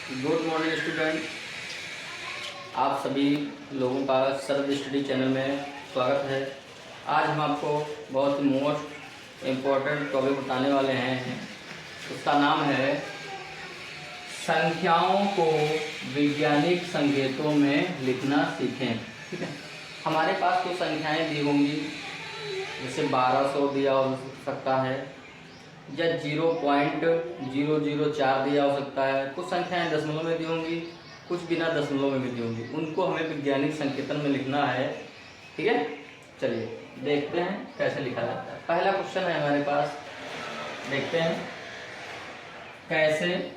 Good morning student, आप सभी लोगों का सरद स्टडी चैनल में स्वागत है। आज हम आपको बहुत ही मोस्ट इम्पोर्टेंट टॉपिक बताने वाले हैं। उसका नाम है संख्याओं को वैज्ञानिक संकेतों में लिखना सीखें। ठीक है, हमारे पास कुछ संख्याएं दी होंगी, जैसे 1200 दिया हो सकता है या 0.004 दिया हो सकता है। कुछ संख्याएं दशमलव में दी होंगी, कुछ बिना दशमलव में भी दी होंगी। उनको हमें वैज्ञानिक संकेतन में लिखना है। ठीक है, चलिए देखते हैं कैसे लिखा जाता है। पहला क्वेश्चन है हमारे पास, देखते हैं कैसे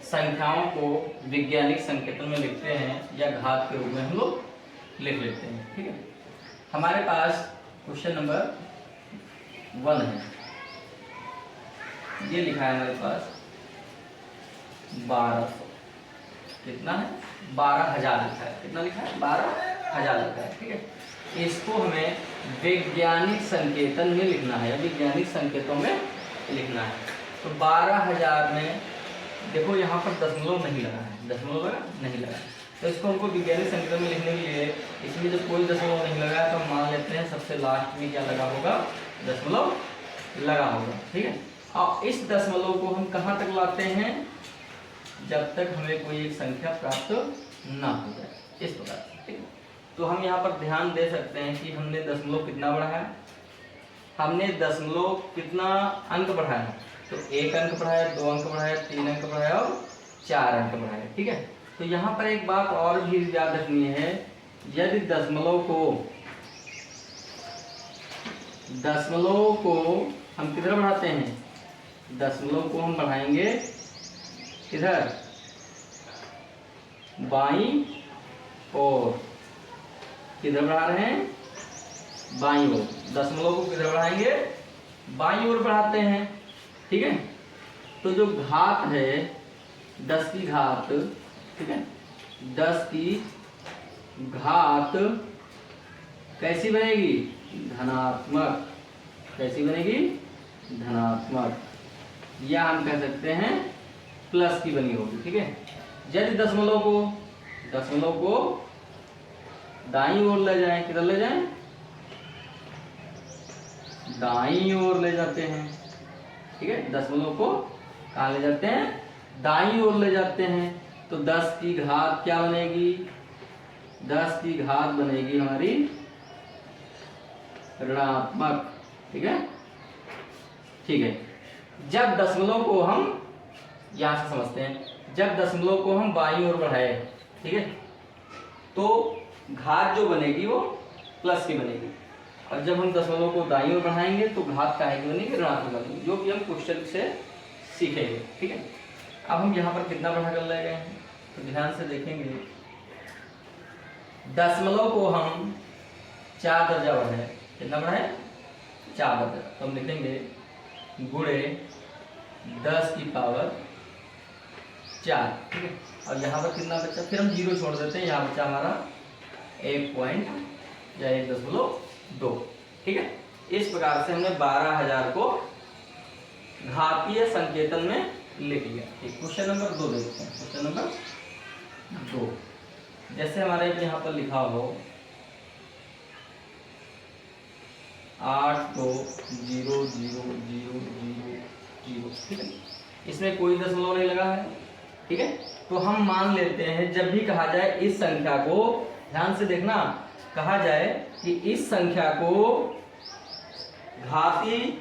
संख्याओं को वैज्ञानिक संकेतन में लिखते हैं या घात के रूप में हम लोग लिख लेते हैं। ठीक है, हमारे पास क्वेश्चन नंबर 1 है। ये लिखा है हमारे पास 1200, कितना है 12,000 लिखा है। कितना लिखा है 12,000 लिखा है। ठीक है, इसको हमें वैज्ञानिक संकेतन में लिखना है या वैज्ञानिक संकेतों में लिखना है। तो 12,000 में देखो यहाँ पर दशमलव नहीं लगा है, दशमलव लगा नहीं लगा, तो इसको हमको वैज्ञानिक संकेतन में लिखने के लिए इसमें जब कोई दशमलव नहीं लगा है तो हम मान लेते हैं सबसे लास्ट में क्या लगा होगा, दशमलव लगा होगा। ठीक है, और इस दशमलव को हम कहाँ तक लाते हैं, जब तक हमें कोई एक संख्या प्राप्त ना हो जाए, इस प्रकार। ठीक है, तो हम यहाँ पर ध्यान दे सकते हैं कि हमने दशमलव कितना बढ़ाया, हमने दशमलव कितना अंक बढ़ाया, तो 1 अंक बढ़ाया, 2 अंक बढ़ाया, 3 अंक बढ़ाया और 4 अंक बढ़ाया। ठीक है, तो यहाँ पर एक बात और भी याद रखनी है, यदि दशमलव को हम किधर बढ़ाते हैं, दशमलव को हम बढ़ाएंगे किधर, बाईं ओर। किधर बढ़ा रहे हैं, बाईं ओर। दशमलव को किधर बढ़ाएंगे, बाईं ओर बढ़ाते हैं। ठीक है, तो जो घात है 10 की घात, ठीक है, 10 की घात कैसी बनेगी, धनात्मक। कैसी बनेगी, धनात्मक, या हम कह सकते हैं प्लस की बनी होगी। ठीक है, यदि दशमलव को दाईं ओर ले जाएं, किधर ले जाएं, दाईं ओर ले जाते हैं। ठीक है, दशमलव को कहाँ ले जाते हैं, दाईं ओर ले जाते हैं, तो 10 की घात क्या बनेगी, 10 की घात बनेगी हमारी ऋणात्मक। ठीक है, ठीक है, जब दशमलव को हम यहां से समझते हैं, जब दशमलव को हम बाईं ओर बढ़ाए, ठीक है, तो घात जो बनेगी वो प्लस की बनेगी, और जब हम दशमलव को दाईं ओर बढ़ाएंगे तो घात काहे की बनेगी, ऋणात्मक बनेगी, जो कि हम क्वेश्चन से सीखेंगे। ठीक है, अब हम यहाँ पर कितना बढ़ा कर ले गए हैं, तो ध्यान से देखेंगे, दशमलव को हम 4 दर्जा बढ़ाए, कितना बढ़ाए, 4 दर्जा, तो हम लिखेंगे गुणे 10 की पावर 4। ठीक है, और यहाँ पर कितना बचा, फिर हम 0 छोड़ देते हैं, यहाँ बचा हमारा 1 पॉइंट या 1.2। ठीक है, इस प्रकार से हमने 12,000 को घातीय संकेतन में लिख लिया। ठीक, क्वेश्चन नंबर 2 देखते हैं। क्वेश्चन नंबर 2, जैसे हमारे यहाँ पर लिखा हो 8200000। ठीक है, इसमें कोई दशमलव नहीं लगा है। ठीक है, तो हम मान लेते हैं, जब भी कहा जाए इस संख्या को, ध्यान से देखना, कहा जाए कि इस संख्या को घातीय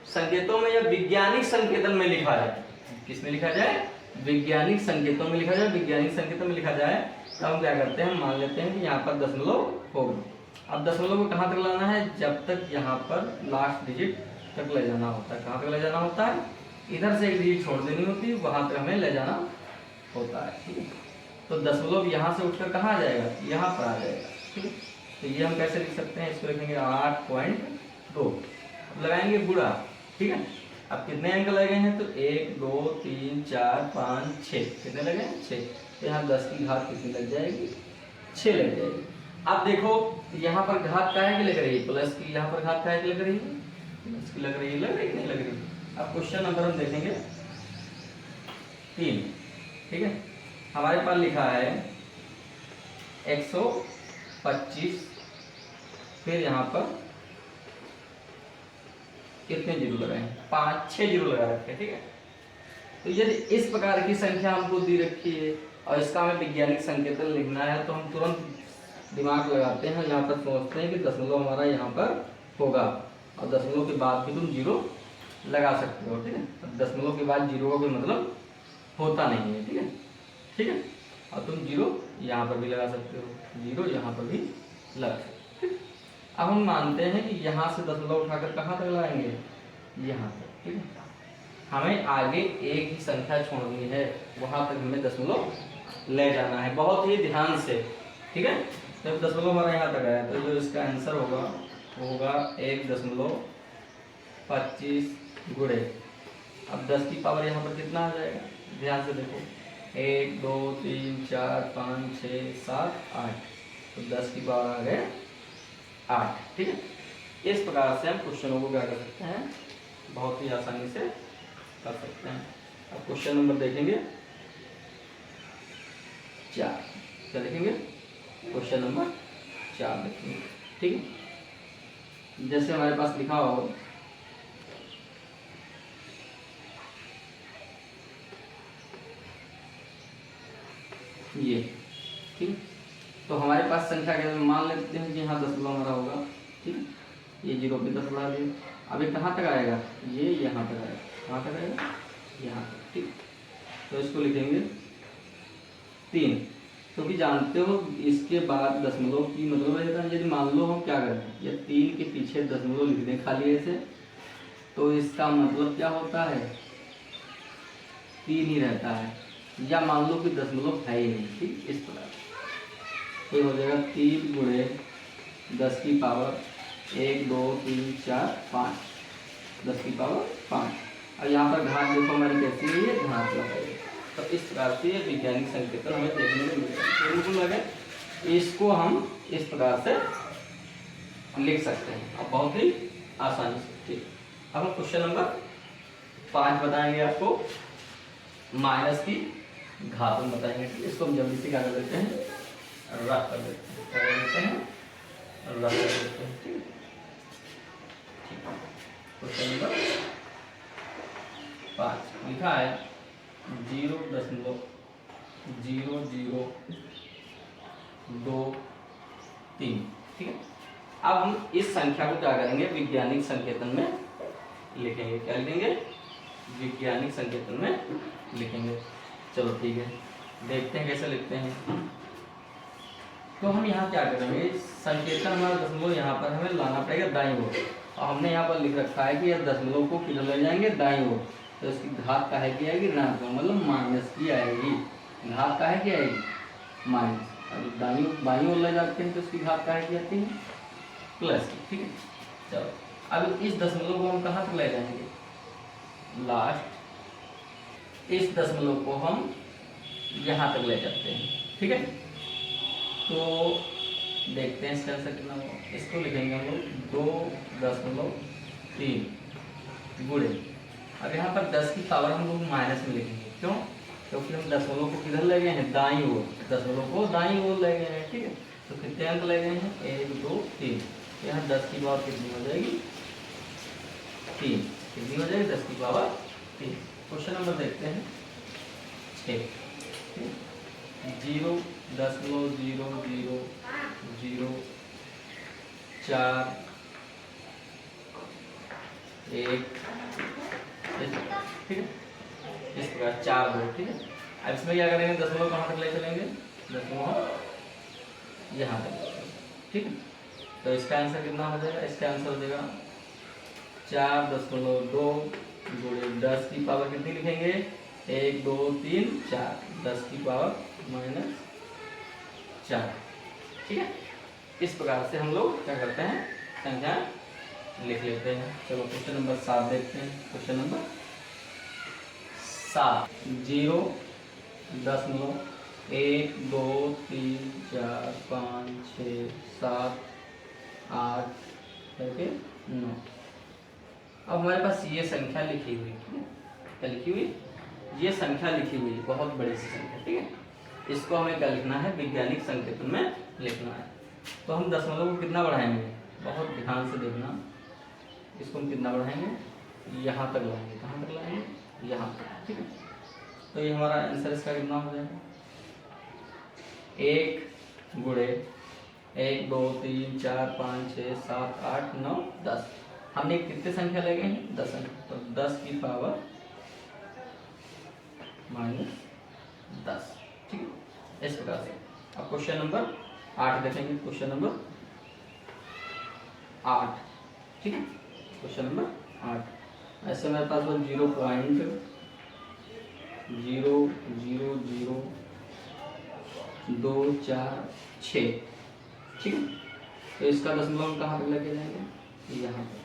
संकेतों में या वैज्ञानिक संकेतन में लिखा जाए, किसमें लिखा जाए, वैज्ञानिक संकेतों में लिखा जाए, वैज्ञानिक संकेतों में लिखा जाए, तो हम क्या करते हैं, हम मान लेते हैं कि यहाँ पर दशमलव होगा। अब दशमलव को कहाँ तक लाना है, जब तक यहाँ पर लास्ट डिजिट तक ले जाना होता है। कहाँ तक ले जाना होता है, इधर से एक डिजिट छोड़ देनी होती है, वहां तक हमें ले जाना होता है। ठीक है, तो दशमलव यहाँ से उठकर कहाँ आ जाएगा, यहाँ पर आ जाएगा। ठीक है, तो ये हम कैसे लिख सकते हैं, इसको लिखेंगे 8.2, लगाएंगे गुणा। ठीक है, अब कितने अंक लगे हैं, तो 1 2 3 4 5 6, कितने लगे हैं, 6, तो यहाँ 10 की घात कितनी लग जाएगी, 6 लग जाएगी। अब देखो यहाँ पर घात काहे की लग रही है, प्लस की, यहाँ पर घात काहे की लग रही है, प्लस की लग रही है, लग रही है नहीं लग रही। अब क्वेश्चन नंबर हम देखेंगे 3। ठीक है। हमारे पास लिखा है 125, फिर यहाँ पर कितने जीरो लगाए हैं, 5-6 जीरो लगा रखे हैं, ठीक है। तो यदि इस प्रकार की संख्या हमको दी रखी है और इसका हमें वैज्ञानिक संकेतन लिखना है, तो हम तुरंत दिमाग लगाते हैं, यहाँ पर सोचते हैं कि दशमलव हमारा यहाँ पर होगा, और दशमलव के बाद भी तुम जीरो लगा सकते हो, ठीक है। अब दशमलव के बाद जीरो का कोई मतलब होता नहीं है, ठीक है, ठीक है। और तुम जीरो यहाँ पर भी लगा सकते हो, जीरो यहाँ पर भी लगा सकते हो, ठीक है। अब हम मानते हैं कि यहाँ से दशमलव उठाकर कहाँ तक लगाएंगे, यहाँ तक, ठीक है। हमें आगे एक ही संख्या छोड़नी है, वहां तक हमें दशमलव ले जाना है, बहुत ही ध्यान से, ठीक है। जब दशमलव हमारा यहाँ तक आया तो जो इसका आंसर होगा वो होगा 1.25 गुणे, अब 10 की पावर यहाँ पर कितना आ जाएगा, ध्यान से देखो, 1 2 3 4 5 6 7 8, तो 10 की पावर आ गए 8, ठीक है। इस प्रकार से हम क्वेश्चनों को क्या कर सकते हैं, बहुत ही आसानी से कर सकते हैं। अब क्वेश्चन नंबर देखेंगे 4, क्या देखेंगे, क्वेश्चन नंबर 4 देखेंगे, ठीक है। जैसे हमारे पास लिखा हो ये, ठीक, तो हमारे पास संख्या के मान लेते हैं कि यहाँ दशमलव हमारा होगा, ठीक है। ये जीरो पे 10 बढ़ा दिए, अब ये कहाँ तक आएगा, ये यहाँ तक आएगा, कहाँ तक आएगा, यहाँ तक, ठीक। तो इसको लिखेंगे 3, क्योंकि जानते हो इसके बाद दशमलव की मतलब रहता है, यदि मान लो हम क्या करें, ये 3 के पीछे दशमलव लिख दें खाली ऐसे, तो इसका मतलब क्या होता है, 3 ही रहता है, या मान लो कि दशमलव है ही नहीं, ठीक। इस प्रकार तो हो जाएगा 3 गुणे 10 की पावर 1 2 3 4 5, 10 की पावर 5, और यहाँ पर घात देखो हमारी कैसी है, ये घात लगाएगी। तो इस प्रकार से ये वैज्ञानिक संकेतन हमें देखने को मिलता है, लगे इसको हम इस प्रकार से लिख सकते हैं, और बहुत ही आसानी से, ठीक। अब हम क्वेश्चन नंबर 5 बताएंगे आपको, माइनस की घात हम बताएंगे, ठीक। इसको हम जल्दी से क्या कर देते हैं, रख कर देते हैं, क्या कर देते हैं, रख कर देते हैं, ठीक। क्वेश्चन नंबर 5 लिखा है 0.0023, ठीक है। अब हम इस संख्या को क्या करेंगे, वैज्ञानिक संकेतन में लिखेंगे, क्या लिखेंगे, वैज्ञानिक संकेतन में लिखेंगे। चलो ठीक है, देखते हैं कैसे लिखते हैं। तो हम यहाँ क्या करेंगे, संकेतन हमारा दशमलव यहाँ पर हमें लाना पड़ेगा दाईं ओर, और हमने यहाँ पर लिख रखा है कि यह दशमलव को किधर ले जाएंगे, दाईं ओर, तो इसकी घात काहे की आएगी, ऋणात्मक, मतलब माइनस की आएगी, घात काहे की आएगी, माइनस, अब दाईं ओर ले जाते हैं तो इसकी घात काहे की आती है, प्लस की, ठीक है। चलो अब इस दशमलव को हम कहाँ तक ले जाएंगे, लास्ट इस दशमलव को हम यहाँ तक ले जाते हैं, ठीक है। तो देखते हैं इसका आंसर कितना होगा, इसको लिखेंगे हम लोग 2.3 गुणे, अब यहाँ पर 10 की पावर हम लोग माइनस में लिखेंगे, क्यों, क्योंकि हम दशमलव को किधर ले गए हैं, दाईं ओर, दशमलव को दाईं ओर ले गए हैं, ठीक है। तो कितने अंक ले गए हैं, 1 2 3, यहाँ 10 की पावर कितनी हो जाएगी, 3, कितनी हो जाएगी, 10 की पावर 3। क्वेश्चन नंबर देखते हैं 6, 0.0004 1, ठीक है, इस प्रकार 4 2, ठीक है। अब इसमें क्या करेंगे, दशमलव कहाँ तक ले चलेंगे, दशमलव यहाँ तक, ठीक है। तो इसका आंसर कितना हो जाएगा, इसका आंसर हो जाएगा 4.2 गुणे 10 की पावर कितनी लिखेंगे, 1 2 3 4, 10 की पावर -4, ठीक है। इस प्रकार से हम लोग क्या करते हैं, संख्या लिख लेते हैं। चलो क्वेश्चन नंबर 7 देखते हैं। क्वेश्चन नंबर 7 0.1 2 3 4 5 6 7 8 करके 9। अब हमारे पास ये संख्या लिखी हुई है, क्या लिखी हुई, ये संख्या लिखी हुई है, बहुत बड़ी सी संख्या, ठीक है। इसको हमें क्या लिखना है, वैज्ञानिक संकेतन में लिखना है। तो हम दशमलव को कितना बढ़ाएंगे, बहुत ध्यान से देखना, इसको हम कितना बढ़ाएंगे, यहाँ तक लाएंगे। कहाँ तक लाएंगे, यहाँ तक, ठीक है। तो ये हमारा आंसर इसका कितना हो जाएगा, 1 गुणे 1 2 3 4 5 6 7 8 9 10। हमने कितने संख्या लगे हैं, 10 संख्या, तो 10 की पावर -10, ठीक है। इस प्रकार से अब क्वेश्चन नंबर 8 देखेंगे, क्वेश्चन नंबर 8, ठीक है। क्वेश्चन नंबर 8, ऐसे मेरे पास 0.0000 2 4 6, ठीक है। तो इसका दशमलव हम कहाँ तक लेके जाएंगे, यहाँ पर,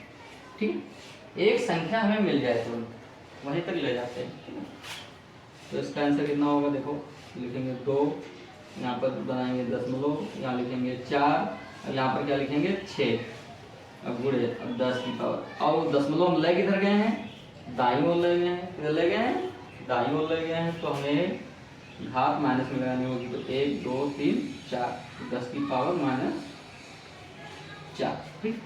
ठीक है। एक संख्या हमें मिल जाए तो वहीं तक ले जाते हैं, ठीक है। तो इसका आंसर कितना होगा, देखो लिखेंगे 2, यहाँ पर बनाएंगे दशमलव, यहाँ लिखेंगे 4, और यहाँ पर क्या लिखेंगे 6, अब गुणे, अब 10 की पावर, और दशमलव हम ले किधर गए हैं, दाईं ओर ले गए हैं, किधर ले गए हैं, दाईं ओर ले गए हैं। तो हमें घात माइनस में लगानी होगी, तो 1 2 3 4, 10 की पावर -4, ठीक।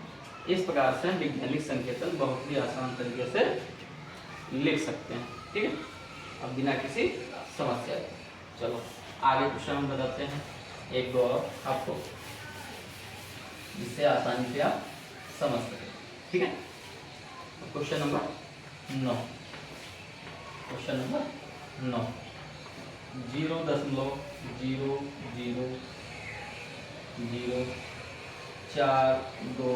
इस प्रकार से हम वैज्ञानिक संकेतन बहुत ही आसान तरीके से लिख सकते हैं, ठीक है, अब बिना किसी समस्या के। चलो आगे क्वेश्चन हम बताते हैं, 1 2 और आपको, जिससे आसानी से आप समझ सकें, ठीक है। Question number 9, question number 9, 0.0000 4 2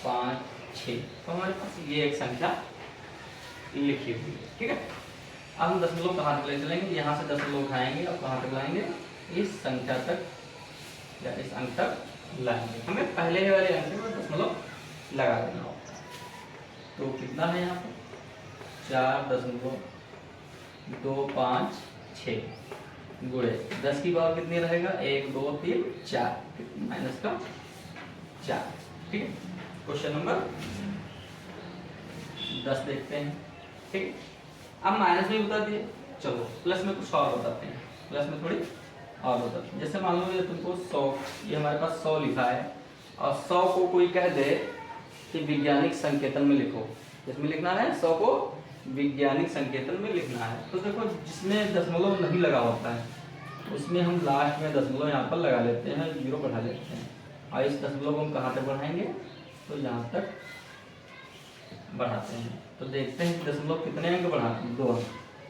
5 6। तो हमारे पास ये एक संख्या लिखी हुई है, ठीक है। अब हम दशमलव कहाँ तक ले चलेंगे, यहाँ से दशमलव उठाएंगे और कहाँ तक लाएंगे, इस संख्या तक या इस अंक तक लाएंगे। हमें पहले वाले अंक में दशमलव लगा देना होता है। तो कितना है यहाँ पर, 4.256 गुणे 10 की पावर कितनी रहेगा, 1 2 3 4, माइनस का 4, ठीक है। क्वेश्चन नंबर 10 देखते हैं, ठीक। अब माइनस में बता दिए, चलो प्लस में कुछ और बताते हैं, प्लस में थोड़ी और बताते हैं। जैसे मान लो ये तुमको 100, ये हमारे पास 100 लिखा है, और 100 को कोई कह दे कि वैज्ञानिक संकेतन में लिखो, जिसमें लिखना है 100 को वैज्ञानिक संकेतन में लिखना है। तो देखो जिसमें दशमलव नहीं लगा होता है उसमें हम लास्ट में दशमलव यहाँ पर लगा लेते हैं, 0 बढ़ा लेते हैं, और इस दशमलव को हम कहाँ तक बढ़ाएंगे, तो यहाँ तक बढ़ाते हैं। तो देखते हैं दशमलव कितने अंक बढ़ाते हैं, 2 अंक।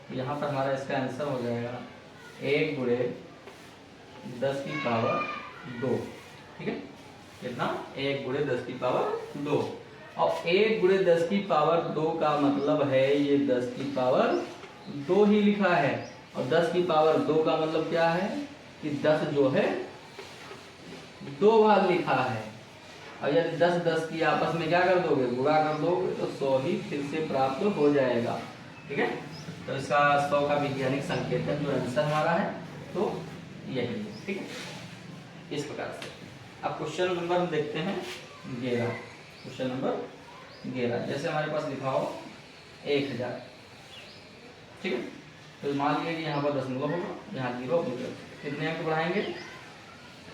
तो यहाँ पर हमारा इसका आंसर हो जाएगा 1 गुणे 10 की पावर 2, ठीक है। कितना, 1 गुणे 10 की पावर 2, और 1 गुणे 10 की पावर 2 का मतलब है ये 10 की पावर 2 ही लिखा है, और 10 की पावर 2 का मतलब क्या है कि 10 जो है 2 बार लिखा है, और यदि 10 10 की आपस में क्या कर दोगे, गुणा कर दोगे, तो 100 ही फिर से प्राप्त हो जाएगा, ठीक है। तो इसका 100 का वैज्ञानिक संकेतन जो आंसर हमारा है तो यही है, ठीक है। इस प्रकार से अब क्वेश्चन नंबर हम देखते हैं 11, क्वेश्चन नंबर 11, जैसे हमारे पास लिखा हो 1000, ठीक है। तो मान लीजिए कि यहाँ पर दशमलव होगा, यहाँ 0 होगा, कितने अंक बढ़ाएंगे,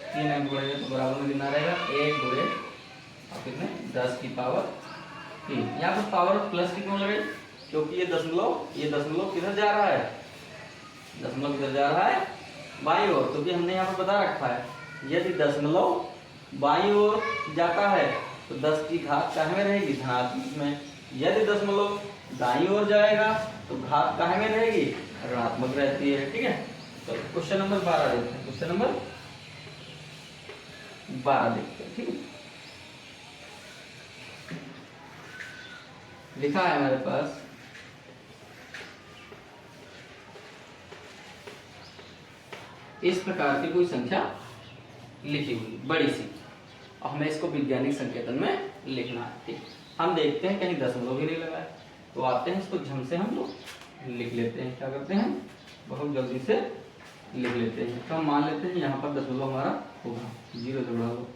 3 अंक बढ़ाएंगे, तो बराबर में कितना रहेगा, 1 गुणे और कितने 10 की पावर 3। यहाँ पर पावर प्लस की क्यों लगे, क्योंकि ये दशमलव किधर जा रहा है, दशमलव किधर जा रहा है, बाईं ओर, क्योंकि हमने यहाँ पर बता रखा है यदि दशमलव बाईं ओर जाता है तो 10 की घात कहाँ में रहेगी, धनात्मक में। यदि दशमलव दाईं ओर जाएगा तो घात कहाँ में रहेगी, ऋणात्मक रहती है, ठीक है। तो क्वेश्चन नंबर 12 देखते हैं, क्वेश्चन नंबर 12 देखते हैं, ठीक है। लिखा है हमारे पास इस प्रकार की कोई संख्या लिखी हुई बड़ी सी, और हमें इसको वैज्ञानिक संकेतन में लिखना है, ठीक। हम देखते हैं कहीं दशमलव भी नहीं लगा है, तो आते हैं इसको झम से हम लोग लिख लेते हैं, क्या करते हैं, बहुत जल्दी से लिख लेते हैं। तो हम मान लेते हैं यहाँ पर दशमलव हमारा होगा, 0 से बड़ा हो,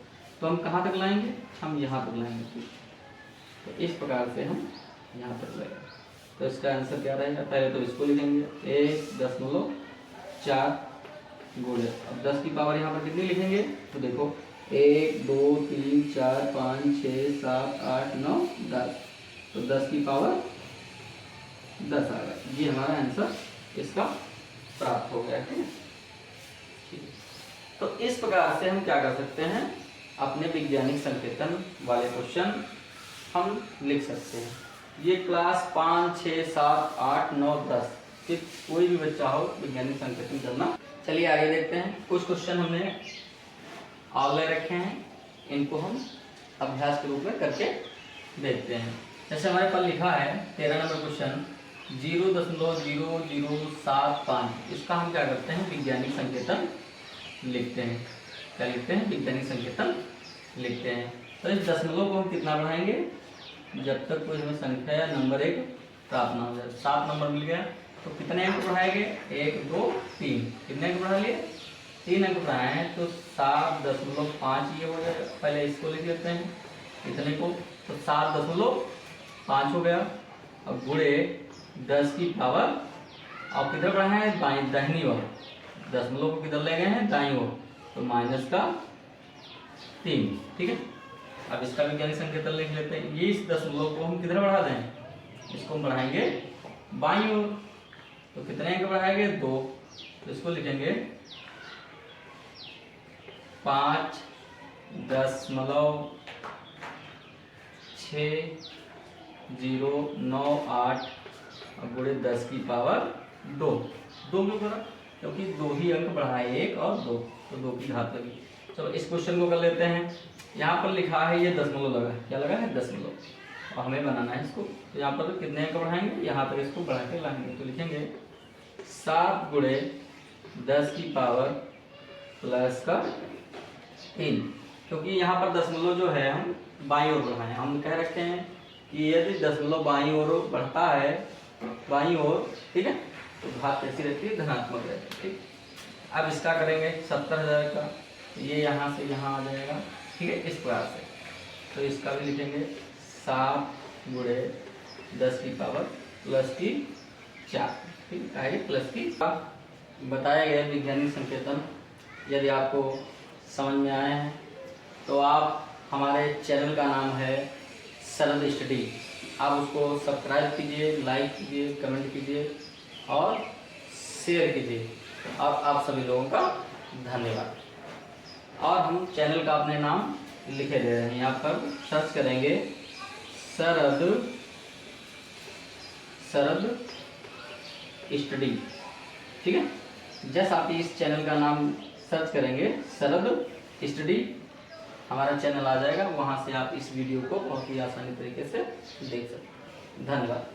तो हम कहाँ तक लाएंगे, हम यहाँ तक लाएंगे, ठीक। तो इस प्रकार से हम यहाँ तक लाएंगे, तो इसका आंसर क्या रहेगा? पहले तो इसको लिखेंगे 1.4 गुणे, अब 10 की पावर यहाँ पर कितनी लिखेंगे? तो देखो 1 2 3 4 5 6 7 8 9 10, तो 10 की पावर 10 आ गया। ये हमारा आंसर इसका प्राप्त हो गया। ठीक है, तो इस प्रकार से हम क्या कर सकते हैं, अपने वैज्ञानिक संकेतन वाले क्वेश्चन हम लिख सकते हैं। ये क्लास 5 6 7 8 9 10 कि कोई भी बच्चा हो वैज्ञानिक संकेतन करना। चलिए आगे देखते हैं। कुछ क्वेश्चन हमने आगे रखे हैं, इनको हम अभ्यास के रूप में करके देखते हैं। जैसे हमारे पास लिखा है 13 नंबर क्वेश्चन 0.0075, इसका हम क्या करते हैं, वैज्ञानिक संकेतन लिखते हैं। क्या लिखते हैं? वैज्ञानिक संकेतन लिखते हैं। तो इस दशमलव को हम कितना बढ़ाएंगे, जब तक कोई हमें संख्या या नंबर एक प्राप्त ना हो जाए। 7 नंबर मिल गया, तो कितने अंक बढ़ाएंगे? 1 2 3, कितने अंक बढ़ा लिए? 3 अंक बढ़ाए हैं, तो 7.5 ये हो जाएगा। पहले इसको लिख लेते हैं इतने को, तो 7.5 हो गया। अब गुणे 10 की पावर, अब किधर बढ़ाए हैं? दाहिनी ओर, दशमलव को किधर ले गए हैं? दाईं ओर, तो -3। ठीक है, अब इसका वैज्ञानिक संकेतन लिख लेते हैं। ये इस दशमलव को हम किधर बढ़ा दें? इसको हम बढ़ाएंगे बाईं ओर, तो कितने अंक बढ़ाएंगे? 2, तो इसको लिखेंगे 5.6098 गुणे 10 की पावर 2। 2 क्यों करा? क्योंकि 2 ही अंक बढ़ाए, 1 और 2, तो 2 की घात लगी। चलो इस क्वेश्चन को कर लेते हैं। यहाँ पर लिखा है, ये दशमलव लगा, क्या लगा है? दशमलव, और हमें बनाना है इसको। तो यहाँ पर कितने अंक बढ़ाएंगे? यहाँ पर इसको बढ़ा के लाएंगे, तो लिखेंगे 7 गुणे 10 की पावर प्लस का 3, क्योंकि यहाँ पर दशमलव जो है हम बाईं ओर बढ़ाए हैं। हम कह रखते हैं कि यदि दशमलव बाईं ओर बढ़ता है, बाईं ओर, ठीक है, तो घात कैसी रहती है? धनात्मक रहती है। ठीक, अब इसका करेंगे 70,000 का, ये यहाँ से यहाँ आ जाएगा। ठीक है, इस प्रकार से। तो इसका भी लिखेंगे 7 गुणे 10 की पावर प्लस की 4। ठीक है, प्लस की। बताया गया वैज्ञानिक संकेतन यदि आपको समझ में आए हैं तो आप, हमारे चैनल का नाम है शरद स्टडी, आप उसको सब्सक्राइब कीजिए, लाइक कीजिए, कमेंट कीजिए और शेयर कीजिए। और आप सभी लोगों का धन्यवाद। और हम चैनल का अपने नाम लिखे दे रहे हैं, यहाँ पर सर्च करेंगे शरद स्टडी। ठीक है, जैसे आप इस चैनल का नाम सर्च करेंगे शरद स्टडी, हमारा चैनल आ जाएगा। वहाँ से आप इस वीडियो को बहुत ही आसानी तरीके से देख सकते हैं। धन्यवाद।